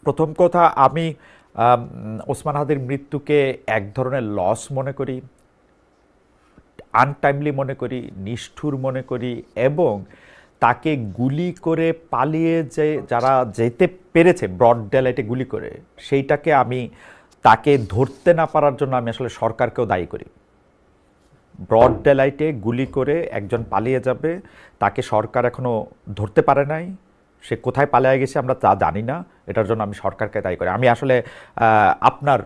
প্রথম কথা আমি ওসমান হাদির মৃত্যুকে এক ধরনের লস মনে করি, আনটাইমলি মনে করি, নিষ্ঠুর মনে করি, এবং তাকে গুলি করে পালিয়ে যে যারা যেতে পেরেছে ব্রড ডেলাইটে গুলি করে, সেইটাকে আমি তাকে ধরতে না পারার জন্য আমি আসলে সরকারকেও দায়ী করি। ব্রড ডেলাইটে গুলি করে একজন পালিয়ে যাবে, তাকে সরকার এখনো ধরতে পারে নাই, সে কোথায় পালিয়ে গেছে আমরা তা জানি না, এটার জন্য আমি সরকারকে দায়ী করি। আমি আসলে আপনার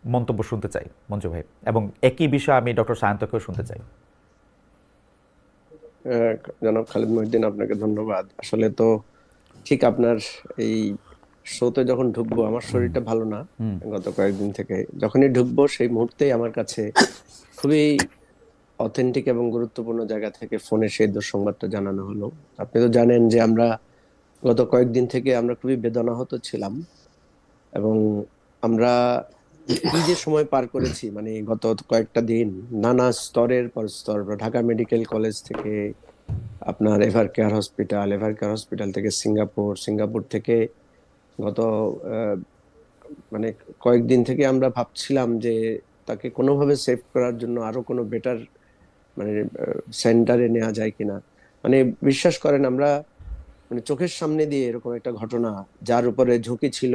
মন্তব্য শুনতে চাই মঞ্জু ভাই, এবং একই বিষয়ে আমি ডক্টর সায়ন্তকেও শুনতে চাই। জনাব খালিদ মহিউদ্দিন, আপনাকে ধন্যবাদ। আসলে তো ঠিক আপনার এই শোতে যখন ঢুকবো আমার শরীরটা ভালো না গত কয়েকদিন থেকে। যখনই ঢুকবো সেই মুহূর্তেই আমার কাছে খুবই অথেন্টিক এবং গুরুত্বপূর্ণ জায়গা থেকে ফোনে সেই দুঃসংবাদটা জানানো হলো। আপনি তো জানেন যে আমরা গত কয়েকদিন থেকে আমরা খুবই বেদনাহত ছিলাম, এবং আমরা কি যে সময় পার করেছি, মানে গত কয়েকটা দিন নানা স্তরের পর স্তর, ঢাকা মেডিকেল কলেজ থেকে আপনার এভার কেয়ার হসপিটাল থেকে সিঙ্গাপুর, সিঙ্গাপুর থেকে গত মানে কয়েকদিন থেকে আমরা ভাবছিলাম যে তাকে কোনোভাবে সেভ করার জন্য আরো কোনো বেটার মানে সেন্টারে নেওয়া যায় কিনা। মানে বিশ্বাস করেন, আমরা মানে চোখের সামনে দিয়ে এরকম একটা ঘটনা, যার উপরে ঝুঁকি ছিল,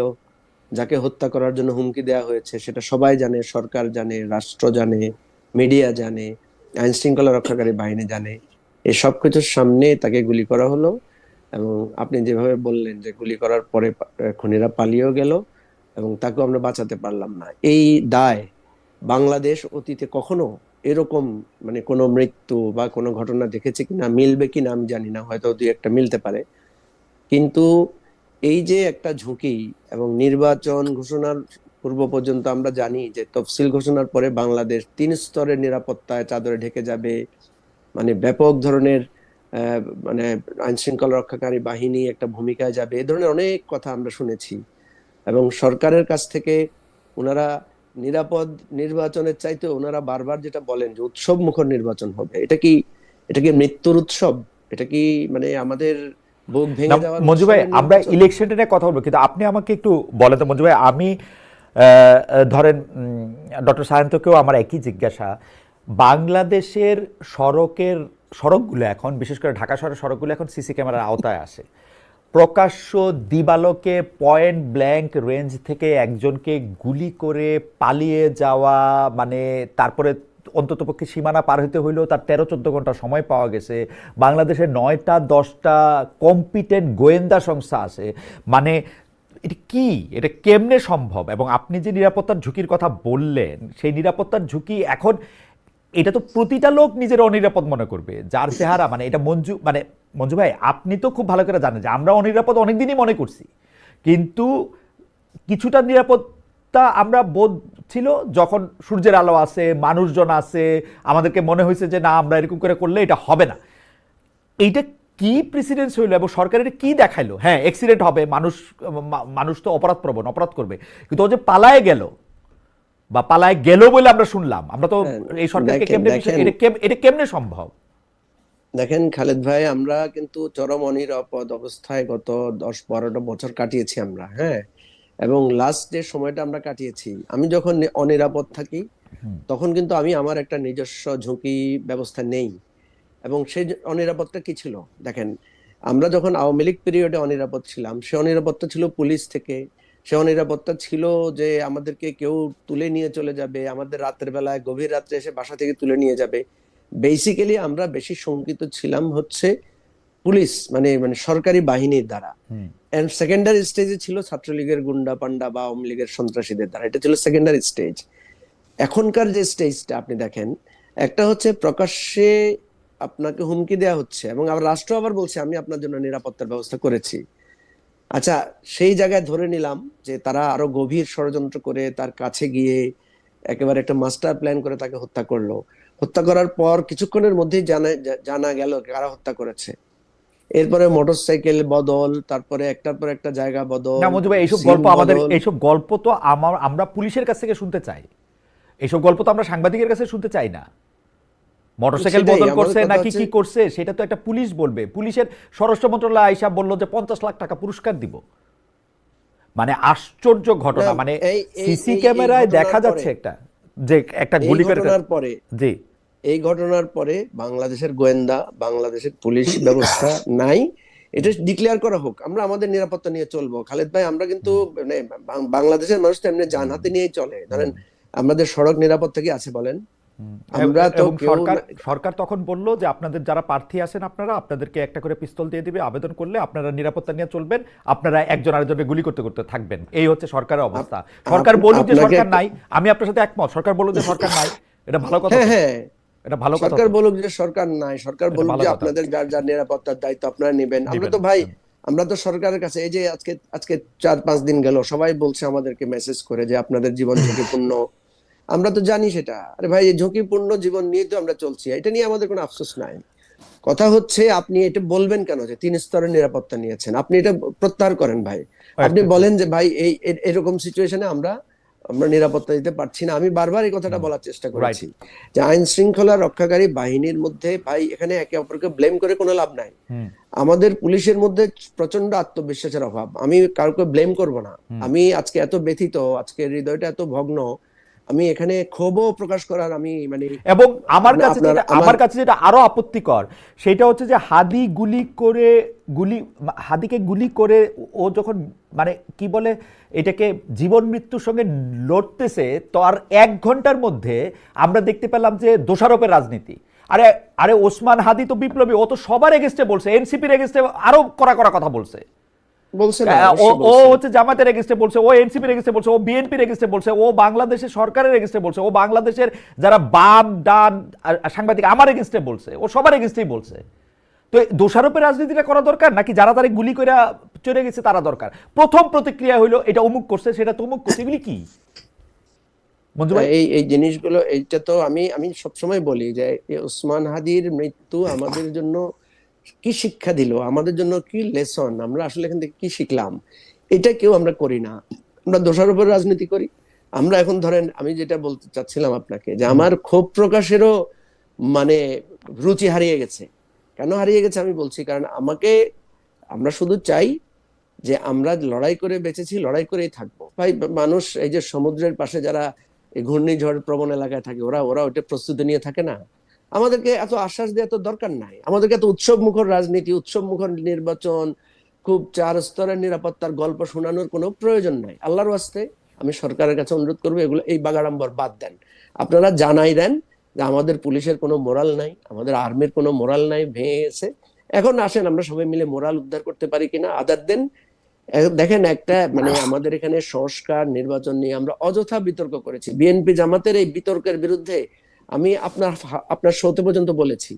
যাকে হত্যা করার জন্য হুমকি দেওয়া হয়েছে, সেটা সবাই জানে, সরকার জানে, রাষ্ট্র জানে, মিডিয়া জানে, আইন শৃঙ্খলা রক্ষাকারী বাহিনী জানে। এই সব কিছুর সামনে তাকে গুলি করা হলো। এবং আপনি যেভাবে বললেন যে গুলি করার পরে খুনিরা পালিয়েও গেল এবং তাকেও আমরা বাঁচাতে পারলাম না। এই দায় বাংলাদেশ অতীতে কখনো এরকম মানে কোনো মৃত্যু বা কোনো ঘটনা দেখেছে কিনা, মিলবে কিনা আমি জানি না, হয়তো দুই একটা মিলতে পারে। কিন্তু এই যে একটা ঝুঁকি, এবং নির্বাচন ঘোষণার পূর্ব পর্যন্ত আমরা জানি যে তফসিল ঘোষণার পরে বাংলাদেশ 3 স্তরের নিরাপত্তায় চাদরে ঢেকে যাবে, মানে ব্যাপক ধরনের আহ, মানে আইন শৃঙ্খলা রক্ষাকারী বাহিনী একটা ভূমিকায় যাবে, এই ধরনের অনেক কথা আমরা শুনেছি। এবং সরকারের কাছ থেকে ওনারা নিরাপদ নির্বাচনের চাইতে ওনারা বারবার যেটা বলেন যে উৎসব মুখর নির্বাচন হবে। এটা কি মৃত্যুর উৎসব? এটা কি মানে আমাদের বুক না ভেঙে যাওয়ার মঞ্জু ভাই, উৎসবের আমরা নির্বাচন? ইলেকশনটা নিয়ে কথা বলবো, কিন্তু আপনি আমাকে একটু বলেন তো মঞ্জু ভাই, আমি ধরেন ডক্টর সায়ন্তকেও আমার একই জিজ্ঞাসা। বাংলাদেশের সড়কগুলো এখন, বিশেষ করে ঢাকা শহরের সড়কগুলো এখন সিসি ক্যামেরার আওতায় আসে। প্রকাশ্য দিবালোকে পয়েন্ট ব্ল্যাঙ্ক রেঞ্জ থেকে একজনকে গুলি করে পালিয়ে যাওয়া, মানে তারপরে অন্ততপক্ষে সীমানা পার হইতে হইলেও তার 13-14 ঘন্টা সময় পাওয়া গেছে। বাংলাদেশের 9টা-10টা কম্পিটেন্ট গোয়েন্দা সংস্থা আছে। মানে এটা কি, এটা কেমনে সম্ভব? এবং আপনি যে নিরাপত্তার ঝুঁকির কথা বললেন, সেই নিরাপত্তার ঝুঁকি এখন, এটা তো প্রতিটা লোক নিজের অনিরাপদ মনে করবে, যার চেহারা, মানে এটা মঞ্জু ভাই আপনি তো খুব ভালো করে জানেন যে আমরা অনিরাপদ অনেকদিনই মনে করছি, কিন্তু কিছুটা নিরাপত্তা আমরা বোধ ছিল যখন সূর্যের আলো আছে, মানুষজন আছে, আমাদেরকে মনে হয়েছে যে না, আমরা এরকম করে করলে এটা হবে না। এইটা কি প্রেসিডেন্স হইলো এবং সরকারের কি দেখাইলো? হ্যাঁ, অ্যাক্সিডেন্ট হবে, মানুষ তো অপরাধ প্রবণ, অপরাধ করবে, কিন্তু ও যে পালায় গেল বা পালায় গেল বলে আমরা শুনলাম, আমরা তো হ্যাঁ, এই সরকারকে দেখেন কেমনে দেখেন এটা কেমনে সম্ভব? দেখেন খালেদ ভাই, আমরা কিন্তু চরম অনিরাপদ অবস্থায় গত 10-12টা বছর কাটিয়েছি আমরা। হ্যাঁ, এবং লাস্ট যে সময়টা আমরা কাটিয়েছি, আমি যখন অনিরাপদ থাকি তখন কিন্তু আমি আমার একটা নিজস্ব ঝুঁকি ব্যবস্থা নেই। এবং সেই অনিরাপত্তা কি ছিল দেখেন, আমরা যখন আওয়ামী লীগ পিরিয়ডে অনিরাপদ ছিলাম, সে অনিরাপত্তা ছিল পুলিশ থেকে, সে অনিরাপত্তা ছিল যে আমাদেরকে কেউ তুলে নিয়ে চলে যাবে, আমাদের রাতের বেলায় গভীর রাত্রে এসে বাসা থেকে তুলে নিয়ে যাবে। বেসিক্যালি আমরা বেশি শঙ্কিত ছিলাম হচ্ছে পুলিশ, মানে মানে সরকারি বাহিনীর দ্বারা। এন্ড সেকেন্ডারি স্টেজে ছিল ছাত্রলীগের গুন্ডা পান্ডা বা আওয়ামী লীগের সন্ত্রাসীদের দ্বারা। এটা ছিল সেকেন্ডারি স্টেজ। এখনকার যে স্টেজটা আপনি দেখেন, একটা হচ্ছে প্রকাশ্যে আপনাকে হুমকি দেওয়া হচ্ছে, এবং আবার রাষ্ট্র আবার বলছে আমি আপনার জন্য নিরাপত্তার ব্যবস্থা করেছি। আচ্ছা, সেই জায়গায় ধরে নিলাম যে তারা আরো গভীর ষড়যন্ত্র করে তার কাছে গিয়ে একেবারে একটা মাস্টার প্ল্যান করে তাকে হত্যা করলো। হত্যা করার পর কিছুক্ষণের মধ্যেই জানা গেল কারা হত্যা করেছে। এরপরে মোটরসাইকেল বদল, তারপরে একটার পর একটা জায়গা না বদল, মঞ্জু ভাই, এইসব সিম গল্প আমাদের, বদল। এইসব গল্প তো আমরা পুলিশের কাছ থেকে শুনতে চাই। এইসব গল্প তো আমরা সাংবাদিকের কাছে শুনতে চাই না। মোটরসাইকেল সেটাই বদল আমার করছে কথা নাকি হচ্ছে। কি করছে সেটা তো একটা পুলিশ বলবে। পুলিশের স্বরাষ্ট্র মন্ত্রণালয় আইসা বললো যে 50 লাখ টাকা পুরস্কার দিব। মানে আশ্চর্য ঘটনা, না, মানে এই এই সিসি এই এই ক্যামেরায় ঘটনার দেখা পরে যাচ্ছে একটা যে একটা এই গুলি করে। ঘটনার পরে জি। এই ঘটনার পরে বাংলাদেশের গোয়েন্দা, বাংলাদেশের পুলিশ ব্যবস্থা নাই, এটা ডিক্লেয়ার করা হোক, আমরা আমাদের নিরাপত্তা নিয়ে চলবো। খালেদ ভাই, আমরা কিন্তু মানে বাংলাদেশের মানুষ তো এমনি জান হাতে নিয়েই চলে, ধরেন আমাদের সড়ক নিরাপত্তা কি আছে বলেন? আমরা তো এবং কেউ সরকার সরকার তখন বললো যে আপনাদের যারা প্রার্থী আছেন আপনারা, আপনাদেরকে একটা করে পিস্তল দিয়ে দিবে, আবেদন করলে আপনারা নিরাপত্তা নিয়ে চলবেন, আপনারা একজন আরেকজনের গুলি করতে করতে থাকবেন। এই হচ্ছে সরকারের অবস্থা। সরকার বলুক যে আপনাকে সরকার নাই, আমি আপনার সাথে একমত, সরকার বলুক যে সরকার নাই, এটা ভালো কথা হ্যাঁ, তো, হ্যাঁ, এটা ভালো কথা সরকার তো, বলুক যে সরকার নাই, সরকার এটা বলুক ভালো যে কথা। আপনাদের যার যার নিরাপত্তার দায়িত্ব আপনারা নেবেন। আমরা দিবেন। তো ভাই, আমরা তো সরকারের কাছে এই যে আজকে আজকে 4-5 দিন গেল সবাই বলছে আমাদেরকে মেসেজ করে যে আপনাদের জীবন ঝুঁকিপূর্ণ। আমরা তো জানি সেটা। আরে ভাই, এই ঝুঁকিপূর্ণ জীবন নিয়ে তো আমরা চলছি, এটা নিয়ে আমাদের কোনো আফসোস নাই। কথা হচ্ছে আপনি এটা বলবেন কেন যে 3 স্তরের নিরাপত্তা নিয়েছেন? আপনি এটা প্রত্যাহার করেন ভাই। আপনি বলেন যে ভাই এই এরকম সিচুয়েশনে আমরা আমরা নিরাপত্তা দিতে পারছি না। আমি বারবার এই কথাটা বলার চেষ্টা রাইট। করেছি যে আইন শৃঙ্খলা রক্ষাকারী বাহিনীর মধ্যে ভাই এখানে একে অপরকে ব্লেম করে কোনো লাভ নাই। আমাদের পুলিশের মধ্যে প্রচন্ড আত্মবিশ্বাসের অভাব, আমি কাউকে ব্লেম করব না। আমি আজকে এত ব্যথিত, আজকে হৃদয়টা এত ভগ্ন, আমি এখানে ক্ষোভও প্রকাশ করার আমি মানে এবং আমার কাছে আপনার যেটা, আমার আমার কাছে যেটা আরো আপত্তিকর সেটা হচ্ছে যে হাদি গুলি করে, হাদিকে গুলি করে ও যখন মানে কি বলে এটাকে জীবন মৃত্যুর সঙ্গে লড়তেছে, তো আর 1 ঘন্টার মধ্যে আমরা দেখতে পেলাম যে দোষারোপের রাজনীতি। আরে আরে ওসমান হাদি তো বিপ্লবী, ও তো সবার এগেস্টে বলছে, এনসিপির এগেস্টে আরো কড়া কড়া কথা বলছে। বলছে না, ও অবশ্যই ও বলছে। হচ্ছে জামাতের এগেস্টে বলছে, ও এনসিপির এগেস্টে বলছে, ও বিএনপির এগেস্টে বলছে, ও বাংলাদেশের সরকারের এগেস্টে বলছে, ও বাংলাদেশের যারা বাম ডান সাংবাদিক আমার এগেস্টে বলছে, ও সবার এগেস্টেই বলছে। তো দোষারোপের রাজনীতিটা করা দরকার নাকি যারা তারা গুলি করে চলে গেছে তারা দরকার? প্রথম প্রতিক্রিয়া হইলো এটা অমুক করছে, সেটা তো অমুক করছে, এগুলি কি মঞ্জু ভাই? এই এই জিনিসগুলো, এইটা তো আমি আমি সবসময় বলি যে এই ওসমান হাদির মৃত্যু আমাদের জন্য কি শিক্ষা দিল, আমাদের জন্য কি লেসন, আমরা আসলে এখান থেকে কি শিখলাম, এটা কেউ আমরা করি না। আমরা দোষারোপের রাজনীতি করি। আমরা এখন ধরেন, আমি যেটা বলতে চাচ্ছিলাম আপনাকে, যে আমার ক্ষোভ প্রকাশেরও মানে রুচি হারিয়ে গেছে। কেন হারিয়ে গেছে আমি বলছি, কারণ আমরা শুধু চাই যে আমরা লড়াই করে বেঁচেছি, লড়াই করেই থাকবো ভাই। মানুষ এই যে সমুদ্রের পাশে যারা এই ঘূর্ণিঝড় প্রবণ এলাকায় থাকে, ওরা ওরা ওটা প্রস্তুতি নিয়ে থাকে না। আমাদেরকে এত আশ্বাস দেওয়া তো দরকার নাই, আমাদেরকে এত উৎসব মুখর রাজনীতি, উৎসব মুখর নির্বাচন, খুব 4 স্তরের নিরাপত্তার গল্প শোনানোর কোনো প্রয়োজন নাই। আল্লাহর ওয়াস্তে আমি সরকারের কাছে অনুরোধ করবো, এগুলো এই বাগাড়ম্বর বাদ দেন। আপনারা জানাই দেন যে আমাদের পুলিশের কোনো মোরাল নাই, আমাদের আর্মির কোনো মোরাল নাই, ভেঙে গেছে। এখন আসেন আমরা সবাই মিলে মোরাল উদ্ধার করতে পারি কিনা, আদার দেন। দেখেন, একটা মানে আমাদের এখানে সংস্কার নির্বাচন নিয়ে আমরা অযথা বিতর্ক করেছি। বিএনপি জামাতের এই বিতর্কের বিরুদ্ধে আমি আপনার শোতে পর্যন্ত বলেছি,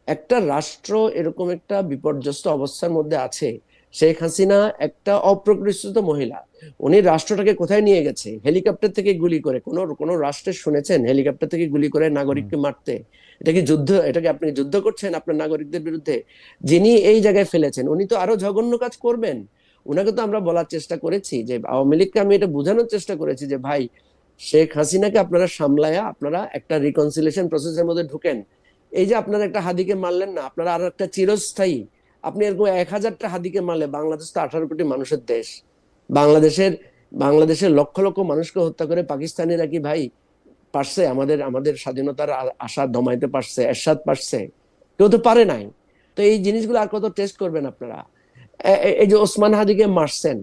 একটা রাষ্ট্র এরকম একটা বিপর্যস্ত অবস্থার মধ্যে আছে। শেখ হাসিনা একটা অপ্রতিষ্ঠিত মহিলা, উনি রাষ্ট্রটাকে কোথায় নিয়ে গেছে? হেলিকপ্টার থেকে গুলি করে। কোন রাষ্ট্রে শুনেছেন হেলিকপ্টার থেকে গুলি করে নাগরিককে মারতে? এটা কি যুদ্ধ? এটাকে আপনি যুদ্ধ করছেন আপনার নাগরিকদের বিরুদ্ধে? যিনি এই জায়গায় ফেলেছেন উনি তো আরো জঘন্য কাজ করবেন। উনাকে তো আমরা বলার চেষ্টা করেছি, যে আওয়ামী লীগকে আমি এটা বোঝানোর চেষ্টা করেছি যে ভাই, শেখ হাসিনাকে আপনারা সামলায়া আপনারা একটা রিকনসিলিয়েশন প্রসেসের মধ্যে ঢুকেন। এই যে আপনারা একটা হাদিকে মারলেন না, আপনারা আরো একটা চিরস্থায়ী, আপনি এরকম 1000টা হাদিকে মারলে, বাংলাদেশ তো 18 কোটি মানুষের দেশ। বাংলাদেশের বাংলাদেশের লক্ষ লক্ষ মানুষকে হত্যা করে পাকিস্তানিরা কি ভাই পারছে আমাদের আমাদের স্বাধীনতার আশা দমাইতে পারছে? এরশাদ পারছে? কেউ তো পারে নাই। তো এই জিনিসগুলো আর কত টেস্ট করবেন আপনারা? এই যে ওসমান হাদিকে মারছেন,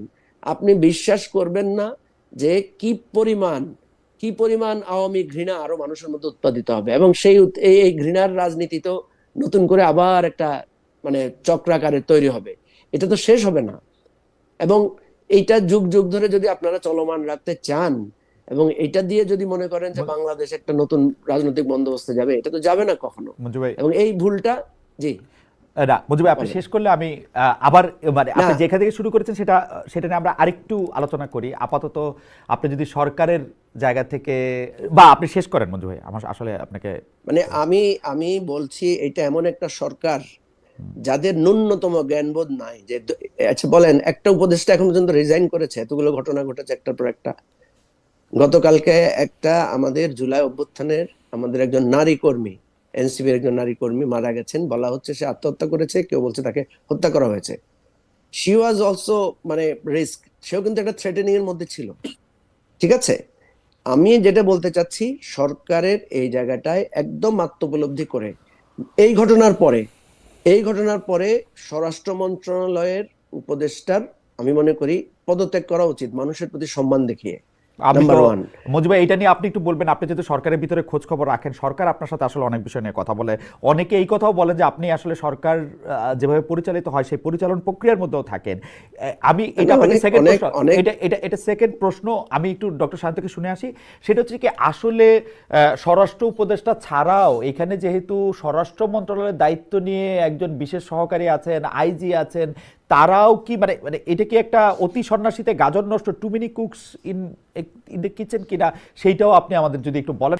আপনি বিশ্বাস করবেন না যে কি পরিমাণ আওয়ামী ঘৃণা আরো মানুষের মধ্যে উৎপাদিত হবে, এবং সেই এই ঘৃণার রাজনীতি তো নতুন করে আবার একটা মানে চক্রাকারে তৈরি হবে। এটা তো শেষ হবে না। এবং এইটা যুগ যুগ ধরে যদি আপনারা চলমান রাখতে চান, এবং এটা দিয়ে যদি মনে করেন যে বাংলাদেশ একটা নতুন রাজনৈতিক বন্দোবস্তে যাবে, এটা তো যাবে না কখনো। মঞ্জু ভাই, এবং এই ভুলটা, জি না মঞ্জু ভাই আপনি বলেন। শেষ করলে আমি আবার মানে না, আপনি যেখান থেকে শুরু করেছেন সেটা সেটা নিয়ে আমরা আরেকটু আলোচনা করি। আপাতত আপনি যদি সরকারের জায়গা থেকে, বা আপনি শেষ করেন মঞ্জু ভাই, আমার আসলে আপনাকে মানে আমি আমি বলছি এটা এমন একটা সরকার যাদের ন্যূনতম জ্ঞানবোধ নাই। যে আচ্ছা বলেন, একটা উপদেষ্টা এখন পর্যন্ত রিজাইন করেছে? এতগুলো ঘটনা ঘটেছে একটার পর একটা। গতকালকে একটা আমাদের জুলাই অভ্যুত্থানের আমাদের একজন নারী কর্মী, এনসিপির একজন নারী কর্মী মারা গেছেন। বলা হচ্ছে সে আত্মহত্যা করেছে, কেউ বলছে তাকে হত্যা করা হয়েছে। শি ওয়াজ অলসো মানে রিস্ক সেও কিন্তু একটা থ্রেটেনিং এর মধ্যে ছিল। ঠিক আছে, আমি যেটা বলতে চাচ্ছি, সরকারের এই জায়গাটায় একদম আত্মোপলব্ধি করে এই ঘটনার পরে এই ঘটনার পরে স্বরাষ্ট্র মন্ত্রণালয়ের উপদেষ্টার আমি মনে করি পদত্যাগ করা উচিত, মানুষের প্রতি সম্মান দেখিয়ে। আমি তো নাম্বার ওয়ান। মঞ্জু ভাই, এটা নিয়ে আপনি একটু বলবেন। আপনি যেহেতু সরকারের ভিতরে খোঁজ খবর রাখেন, সরকার আপনার সাথে আসলে অনেক বিষয় নিয়ে কথা বলে। অনেকে এই কথাও বলে যে আপনি আসলে সরকার যেভাবে পরিচালিত হয় সেই পরিচালন প্রক্রিয়ার মধ্যেও থাকেন। আমি এটা আপনাকে অনেক সেকেন্ড অনেক প্রশ্ন, অনেক এটা এটা এটা সেকেন্ড প্রশ্ন আমি একটু ডক্টর সায়ন্তকে শুনে আসি। সেটা হচ্ছে কি, আসলে স্বরাষ্ট্র উপদেষ্টা ছাড়াও এখানে যেহেতু স্বরাষ্ট্র মন্ত্রণালয়ের দায়িত্ব নিয়ে একজন বিশেষ সহকারী আছেন, আইজি আছেন, তারাও কি মানে মানে এটা কি একটা অতি সন্ন্যাসীতে গাজর নষ্ট, too many cooks in in the kitchen কিনা, সেইটাও আপনি আমাদের যদি একটু বলেন।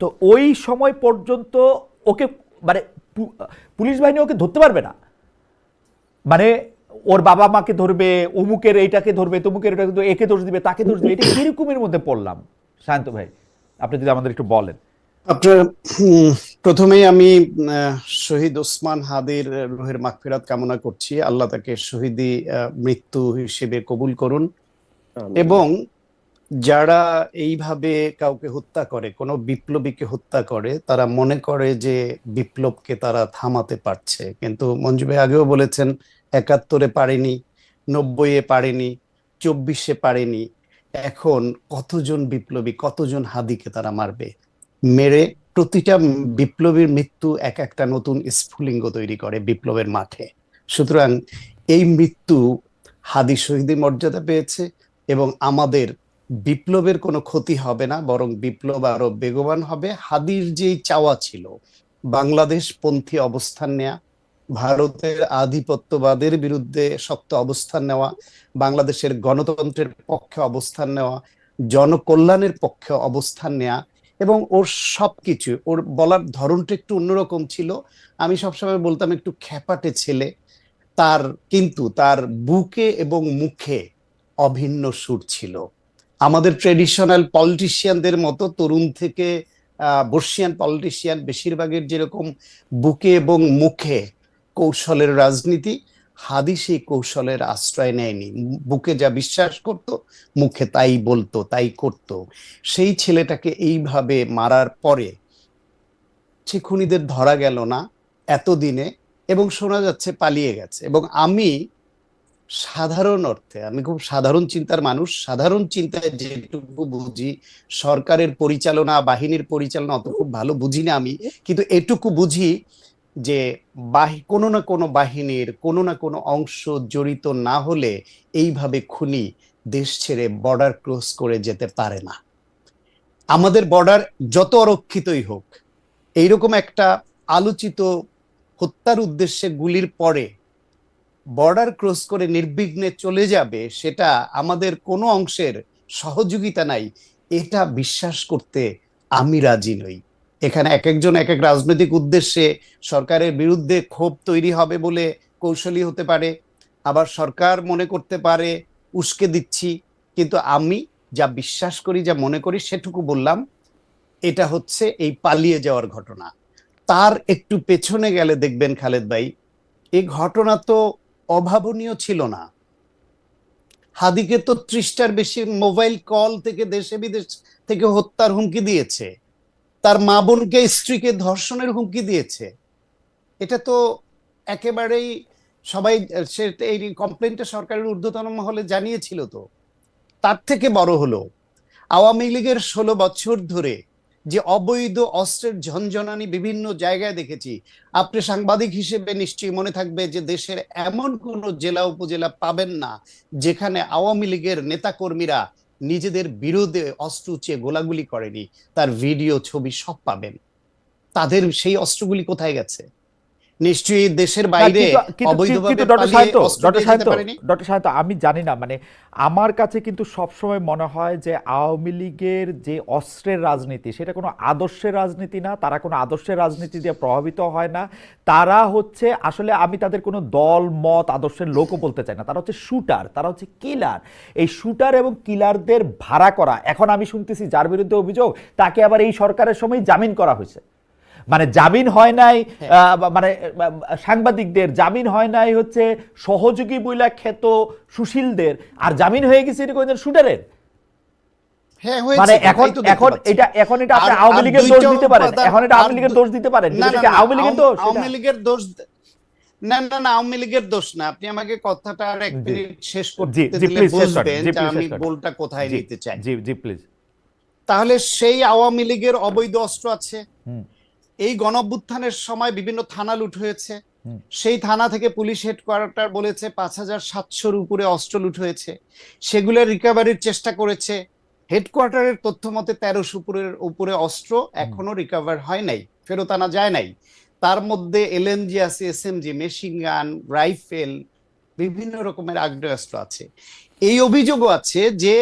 তো ওই সময় পর্যন্ত ওকে মানে পুলিশ বাহিনী ওকে ধরতে পারবে না, মানে ওর বাবা মাকে ধরবে, অমুকের এইটাকে ধরবে, তমুকের এটাকে ধরবে, একে দোষ দিবে, তাকে দোষ দিবে, এটা কিরকমের মধ্যে পড়লাম শান্ত ভাই, আপনি যদি আমাদের একটু বলেন। আপনার প্রথমেই আমি আহ, শহীদ ওসমান হাদির রুহের মাগফিরাত কামনা করছি। আল্লাহ তাকে শহীদি মৃত্যু হিসেবে কবুল করুন। আমিন। এবং যারা এইভাবে কাউকে হত্যা করে, কোনো বিপ্লবীকে হত্যা করে, তারা মনে করে যে বিপ্লবকে তারা থামাতে পারছে, কিন্তু মঞ্জু ভাই আগেও বলেছেন 71-এ পারেনি, 90-এ পারেনি, 24-এ পারেনি। এখন কতজন বিপ্লবী, কতজন হাদিকে তারা মারবে? মেরে প্রতিটা বিপ্লবীর মৃত্যু এক একটা নতুন স্ফুলিঙ্গ তৈরি করে বিপ্লবের মাঠে। সুতরাং এই মৃত্যু হাদি শহীদি মর্যাদা পেয়েছে, এবং আমাদের বিপ্লবের কোনো ক্ষতি হবে না, বরং বিপ্লব আরো বেগবান হবে। হাদির যেই চাওয়া ছিল বাংলাদেশ পন্থী অবস্থান নেয়া, ভারতের আধিপত্যবাদের বিরুদ্ধে শক্ত অবস্থান নেওয়া, বাংলাদেশের গণতন্ত্রের পক্ষে অবস্থান নেওয়া, জনকল্যাণের পক্ষে অবস্থান নেওয়া, এবং ওর সবকিছু, ওর বলার ধরনটা একটু অন্যরকম ছিল। আমি সবসময় বলতাম একটু খ্যাপাটে ছেলে, তার কিন্তু তার বুকে এবং মুখে অভিন্ন সুর ছিল। আমাদের ট্রেডিশনাল পলিটিশিয়ানদের মতো তরুণ থেকে বর্ষিয়ান পলিটিশিয়ান বেশিরভাগের যেরকম বুকে এবং মুখে কৌশলের রাজনীতি, হাদি সেই কৌশলের আশ্রয় নেয়নি। বুকে যা বিশ্বাস করত, মুখে তাই বলতো, তাই করত। সেই ছেলেটাকে এইভাবে মারার পরে সে খুনিদের ধরা গেল না এতদিনে, এবং শোনা যাচ্ছে পালিয়ে গেছে। এবং আমি সাধারণ অর্থে, আমি খুব সাধারণ চিন্তার মানুষ, সাধারণ চিন্তায় যেটুকু বুঝি, সরকারের পরিচালনা, বাহিনীর পরিচালনা অত খুব ভালো বুঝি না আমি, কিন্তু এটুকু বুঝি যে কোনো না কোনো বাহিনীর কোনো না কোনো অংশ জড়িত না হলে এইভাবে খুনি দেশ ছেড়ে বর্ডার ক্রস করে যেতে পারে না। আমাদের বর্ডার যত অরক্ষিতই হোক, এইরকম একটা আলোচিত হত্যার উদ্দেশ্যে গুলির পরে বর্ডার ক্রস করে নির্বিঘ্নে চলে যাবে, সেটা আমাদের কোনো অংশের সহযোগিতা নাই, এটা বিশ্বাস করতে আমি রাজি নই। এখানে এক একজন এক এক রাজনৈতিক উদ্দেশ্যে সরকারের বিরুদ্ধে ক্ষোভ তৈরি হবে বলে কৌশলী হতে পারে, আবার সরকার মনে করতে পারে উস্কে দিচ্ছি। কিন্তু আমি যা বিশ্বাস করি, যা মনে করি, সেটুকু বললাম। এটা হচ্ছে এই পালিয়ে যাওয়ার ঘটনা। তার একটু পেছনে গেলে দেখবেন খালেদ ভাই, এই ঘটনা তো অভাবনীয় ছিল না। হাদিকে তো 30টার বেশি মোবাইল কল থেকে দেশে বিদেশ থেকে হত্যার হুমকি দিয়েছে, তার মা বোনকে, স্ত্রীকে ধর্ষণের হুমকি দিয়েছে। এটা তো একেবারেই সবাই, এই কমপ্লেনটা সরকারের ঊর্ধ্বতন মহলে জানিয়েছিল। তো তার থেকে বড় হলো, আওয়ামী লীগের 16 বছর ধরে যে অবৈধ অস্ত্রের ঝনঝনানি বিভিন্ন জায়গায় দেখেছি। আপনি সাংবাদিক হিসেবে নিশ্চয়ই মনে থাকবে যে দেশের এমন কোন জেলা উপজেলা পাবেন না যেখানে আওয়ামী লীগের নেতাকর্মীরা নিজেদের বিরুদ্ধে অস্ত্র উঁচিয়ে গোলাগুলি করেনি। তার ভিডিও, ছবি সব পাবেন। তাদের সেই অস্ত্রগুলি কোথায় গেছে? নিশ্চয়ই দেশের না, বাইরে কিন্তু অবৈধভাবে ডক্টর পালিয়ে সাহিত্য, অস্ত্র নিয়ে যেতে পারেনি। ডক্টর সাহিত্য, আমি জানি না, মানে আমার কাছে কিন্তু সবসময় মনে হয় যে আওয়ামী লীগের যে অস্ত্রের রাজনীতি, সেটা কোনো আদর্শের রাজনীতি না। তারা কোনো আদর্শের রাজনীতি দিয়ে প্রভাবিত হয় না। তারা হচ্ছে আসলে, আমি তাদের কোনো দল মত আদর্শের লোকও বলতে চাই না, তারা হচ্ছে শুটার, তারা হচ্ছে কিলার। এই শুটার এবং কিলারদের ভাড়া করা, এখন আমি শুনতেছি যার বিরুদ্ধে অভিযোগ তাকে আবার এই সরকারের সময় জামিন করা হয়েছে। মানে জামিন হয় নাই, মানে সাংবাদিকদের জামিন হয় নাই হচ্ছে সহযোগী বইলা খ্যাত সুশীলদের, আর জামিন হয়ে গেছে এরকম শুটারের। হ্যাঁ মানে হয়েছে, এখন তাই তো দেখতে এখন পাচ্ছি। এখন এটা আপনি আর আওয়ামী লীগের দোষ দুইটা দিতে পারেন, উপাদান, এখন এটা আওয়ামী আর লীগের দোষ দিতে পারেন, না কিন্তু না এটা কি না, আওয়ামী লীগের দোষ? আওয়ামী লীগের দোষ, না না না, আওয়ামী লীগের দোষ না। আপনি আমাকে কথাটা আর এক জি মিনিট শেষ জি করতে জি দিলে প্লিজ শেষ করেন, বুঝবেন জি যে প্লিজ আমি শেষ করেন, গোলটা কোথায় জি নিতে চাই। জি জি প্লিজ। তাহলে সেই আওয়ামী লীগের অবৈধ অস্ত্র আছে। হুম এই গণঅভ্যুত্থানের সময় বিভিন্ন থানা লুট হয়েছে, হুম সেই থানা থেকে পুলিশ হেডকোয়ার্টার বলেছে 5,700-র উপরে অস্ত্র লুট হয়েছে, সেগুলো রিকভারির চেষ্টা করেছে। হেডকোয়ার্টারের তথ্য মতে 1300 উপরে অস্ত্র এখনো রিকভার হয় নাই, ফেরত আনা যায় নাই। তার মধ্যে এলএমজি আছে, এসএমজি, মেশিন গান, রাইফেল, বিভিন্ন রকমের আগ্নেয়াস্ত্র আছে। এই অভিযোগও আছে যে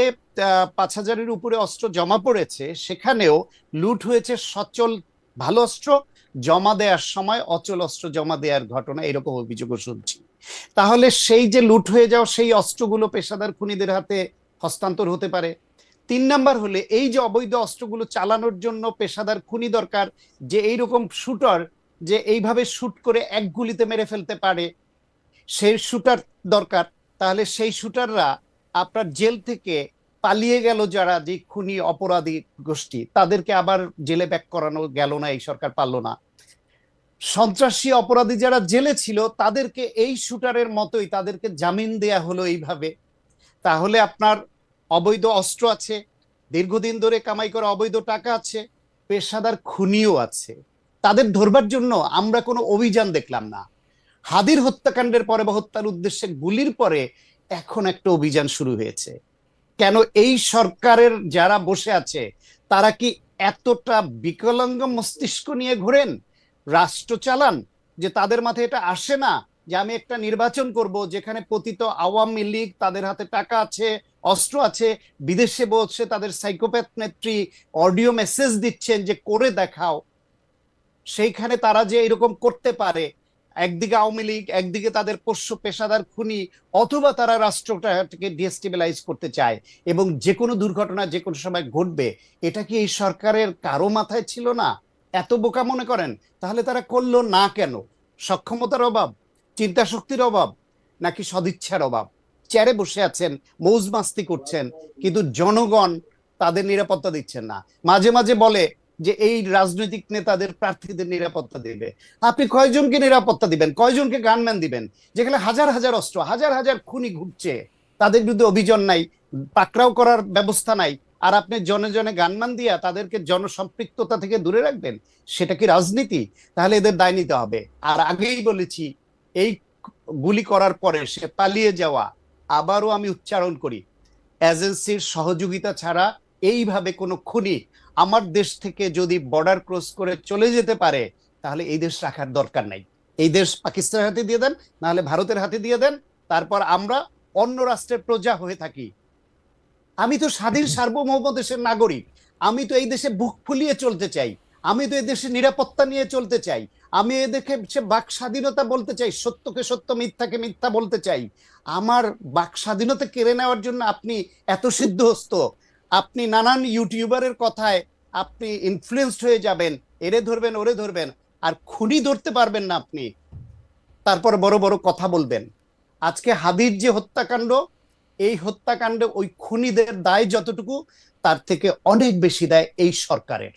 5,000-এর উপরে অস্ত্র জমা পড়েছে, সেখানেও লুট হয়েছে সচল ভালো অস্ত্র, জমা দেওয়ার সময় অচল অস্ত্র জমা দেওয়ার ঘটনা, এরকম অভিযোগও শুনছি। তাহলে সেই যে লুট হয়ে যাওয়া সেই অস্ত্রগুলো পেশাদার খুনিদের হাতে হস্তান্তর হতে পারে। 3 নাম্বার হলে এই যে অবৈধ অস্ত্রগুলো চালানোর জন্য পেশাদার খুনি দরকার, যে এইরকম শুটার যে এইভাবে শুট করে এক গুলিতে মেরে ফেলতে পারে, সেই শুটার দরকার। তাহলে সেই শুটাররা আপনার জেল থেকে পালিয়ে গেল, যারা যে খুনি অপরাধী গোষ্ঠী, তাদেরকে আবার জেলে ব্যাক করানো গেল না, এই সরকার পারলো না। সন্ত্রাসী অপরাধী যারা জেলে ছিল তাদেরকে এই শুটারের মতোই তাদেরকে জামিন দেয়া হলো এইভাবে। তাহলে আপনার অবৈধ অস্ত্র আছে, দীর্ঘদিন ধরে কামাই করা অবৈধ টাকা আছে, পেশাদার খুনিও আছে। তাদের ধরবার জন্য আমরা কোনো অভিযান দেখলাম না। হাদির হত্যাকাণ্ডের পরে বা হত্যার উদ্দেশ্যে গুলির পরে এখন একটা অভিযান শুরু হয়েছে। কেন এই সরকারের যারা বসে আছে তারা কি এতটা বিকলাঙ্গ মস্তিষ্ক নিয়ে ঘোরেন, রাষ্ট্র চালান, যে তাদের মাথায় এটা আসে না যে আমি একটা নির্বাচন করব যেখানে পতিত আওয়ামী লীগ, তাদের হাতে টাকা আছে, অস্ত্র আছে, বিদেশে বসে তাদের সাইকোপ্যাথ নেত্রী অডিও মেসেজ দিচ্ছেন যে করে দেখাও, সেইখানে তারা যে এরকম করতে পারে। একদিকে আওয়ামী লীগ, একদিকে তাদের পোষ্য পেশাদার খুনি, অথবা তারা রাষ্ট্রটাকে ডিস্টেবিলাইজ করতে চায় এবং যে কোনো দুর্ঘটনা যে কোনো সময় ঘটবে। এটা কি এই সরকারের কারো মাথায় ছিল না? এত বোকা মনে করেন? তাহলে তারা করলো না কেন? সক্ষমতার অভাব, চিন্তা শক্তির অভাব, নাকি সদিচ্ছার অভাব? চেয়ারে বসে আছেন, মৌজ মাস্তি করছেন, কিন্তু জনগণ তাদের নিরাপত্তা দিচ্ছেন না। মাঝে মাঝে বলে যে এই রাজনৈতিক নেতাদের প্রার্থীদের নিরাপত্তা দিবে। আপনি কয়জনকে নিরাপত্তা দিবেন? কয়জনকে গানম্যান দিবেন? যেখানে হাজার হাজার অস্ত্র, হাজার হাজার খুনি ঘুরছে, তাদের বিরুদ্ধে অভিযান নাই, পাকড়াও করার ব্যবস্থা নাই, আর আপনি জনে জনে গানম্যান দিয়া তাদেরকে জনসম্পৃক্ততা থেকে দূরে রাখবেন? সেটা কি রাজনীতি? তাহলে এদের দায় নিতে হবে। আর আগেই বলেছি, এই গুলি করার পরে সে পালিয়ে যাওয়া, আবারও আমি উচ্চারণ করি, এজেন্সির সহযোগিতা ছাড়া এইভাবে কোনো খুনি আমার দেশ থেকে যদি বর্ডার ক্রস করে চলে যেতে পারে, তাহলে এই দেশ রাখার দরকার নাই। এই দেশ পাকিস্তানের হাতে দিয়ে দেন, নাহলে ভারতের হাতে দিয়ে দেন, তারপর আমরা অন্য রাষ্ট্রের প্রজা হয়ে থাকি। আমি তো স্বাধীন সার্বভৌম দেশের নাগরিক, আমি তো এই দেশে বুক ফুলিয়ে চলতে চাই, আমি তো এই দেশে নিরাপত্তা নিয়ে চলতে চাই, আমি এই দেশে বাক স্বাধীনতা বলতে চাই, সত্যকে সত্য, মিথ্যাকে মিথ্যা বলতে চাই। আমার বাক স্বাধীনতা কেড়ে নেওয়ার জন্য আপনি এত সিদ্ধহস্ত, আপনি নানান ইউটিউবারের কথায় আপনি ইনফ্লুয়েন্সড হয়ে যাবেন, এরে ধরবেন ওরে ধরবেন, আর খুনি ধরতে পারবেন না আপনি, তারপর বড় বড় কথা বলবেন। আজকে হাদির যে হত্যাকাণ্ড, এই হত্যাকাণ্ডে ওই খুনিদের দায় যতটুকু, তার থেকে অনেক বেশি দায় এই সরকারের।